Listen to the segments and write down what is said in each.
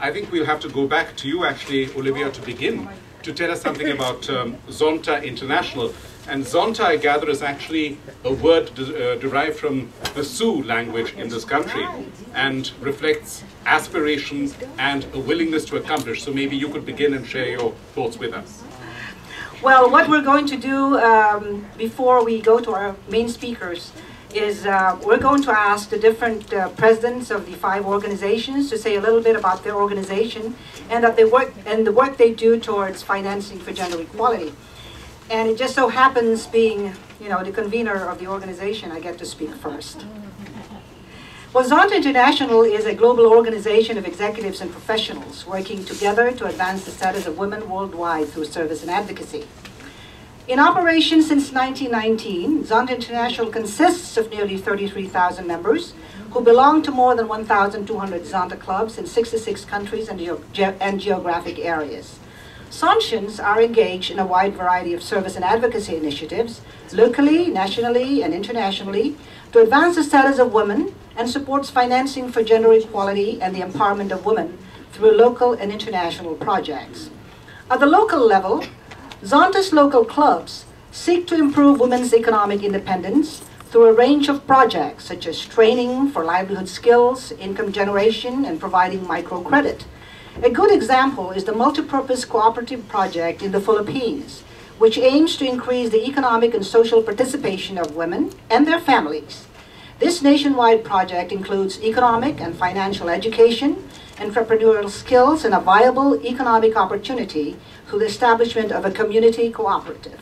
I think we'll have to go back to you, actually, Olivia, to begin, to tell us something about Zonta International. And Zonta, I gather, is actually a word derived from the Sioux language in this country and reflects aspiration and a willingness to accomplish. So maybe you could begin and share your thoughts with us. Well, what we're going to do before we go to our main speakers is we're going to ask the different presidents of the 5 organizations to say a little bit about their organization and that they work and the work they do towards financing for gender equality. And it just so happens, being, you know, the convener of the organization, I get to speak first. Well, Zonta International is a global organization of executives and professionals working together to advance the status of women worldwide through service and advocacy. In operation since 1919, Zonta International consists of nearly 33,000 members who belong to more than 1,200 Zonta clubs in 66 countries and geographic areas. Zontians are engaged in a wide variety of service and advocacy initiatives, locally, nationally, and internationally, to advance the status of women and supports financing for gender equality and the empowerment of women through local and international projects. At the local level, Zonta's local clubs seek to improve women's economic independence through a range of projects such as training for livelihood skills, income generation, and providing microcredit. A good example is the multipurpose cooperative project in the Philippines, which aims to increase the economic and social participation of women and their families. This nationwide project includes economic and financial education, entrepreneurial skills, and a viable economic opportunity through the establishment of a community cooperative.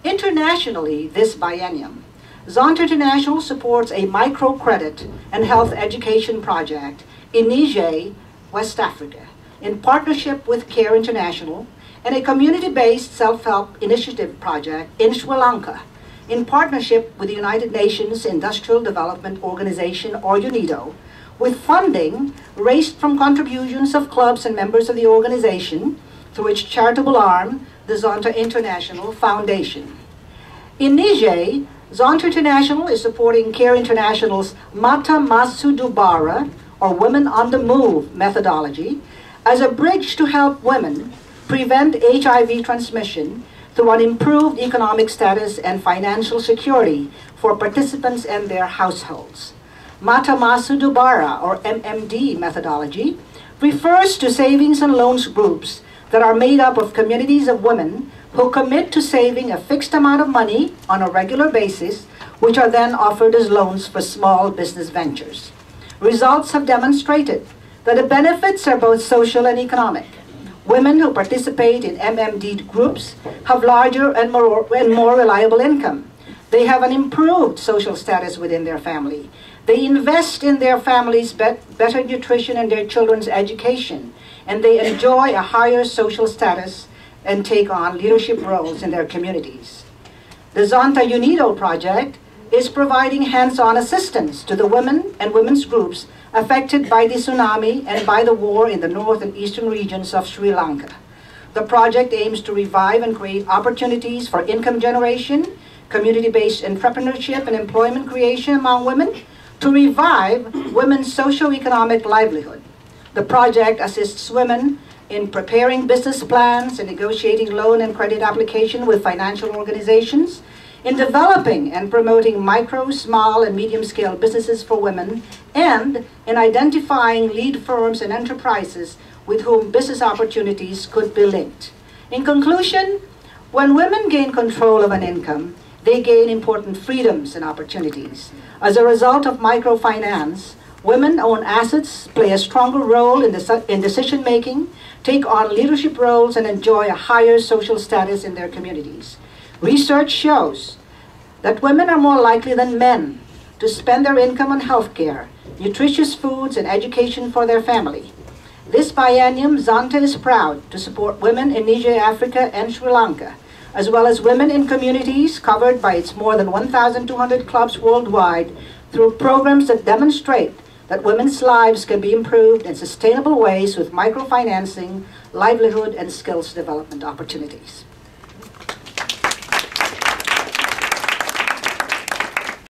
Internationally, this biennium, Zonta International supports a microcredit and health education project in Niger, West Africa, in partnership with CARE International, and a community-based self-help initiative project in Sri Lanka, in partnership with the United Nations Industrial Development Organization, or UNIDO, with funding raised from contributions of clubs and members of the organization through its charitable arm, the Zonta International Foundation. In Niger, Zonta International is supporting CARE International's Mata Masu Dubara, or Women on the Move methodology, as a bridge to help women prevent HIV transmission through an improved economic status and financial security for participants and their households. Mata Masu Dubara, or MMD methodology, refers to savings and loans groups that are made up of communities of women who commit to saving a fixed amount of money on a regular basis, which are then offered as loans for small business ventures. Results have demonstrated that the benefits are both social and economic. Women who participate in MMD groups have larger and more reliable income. They have an improved social status within their family. They invest in their family's better nutrition and their children's education, and they enjoy a higher social status and take on leadership roles in their communities. The Zonta UNIDO project is providing hands-on assistance to the women and women's groups affected by the tsunami and by the war in the north and eastern regions of Sri Lanka. The project aims to revive and create opportunities for income generation, community-based entrepreneurship and employment creation among women, to revive women's socio-economic livelihood. The project assists women in preparing business plans and negotiating loan and credit application with financial organizations, in developing and promoting micro, small, and medium-scale businesses for women, and in identifying lead firms and enterprises with whom business opportunities could be linked. In conclusion, when women gain control of an income, they gain important freedoms and opportunities. As a result of microfinance, women own assets, play a stronger role in decision-making, take on leadership roles, and enjoy a higher social status in their communities. Research shows that women are more likely than men to spend their income on health care, nutritious foods, and education for their family. This biennium, Zonta is proud to support women in Niger, Africa, and Sri Lanka, as well as women in communities covered by its more than 1,200 clubs worldwide through programs that demonstrate that women's lives can be improved in sustainable ways with microfinancing, livelihood, and skills development opportunities.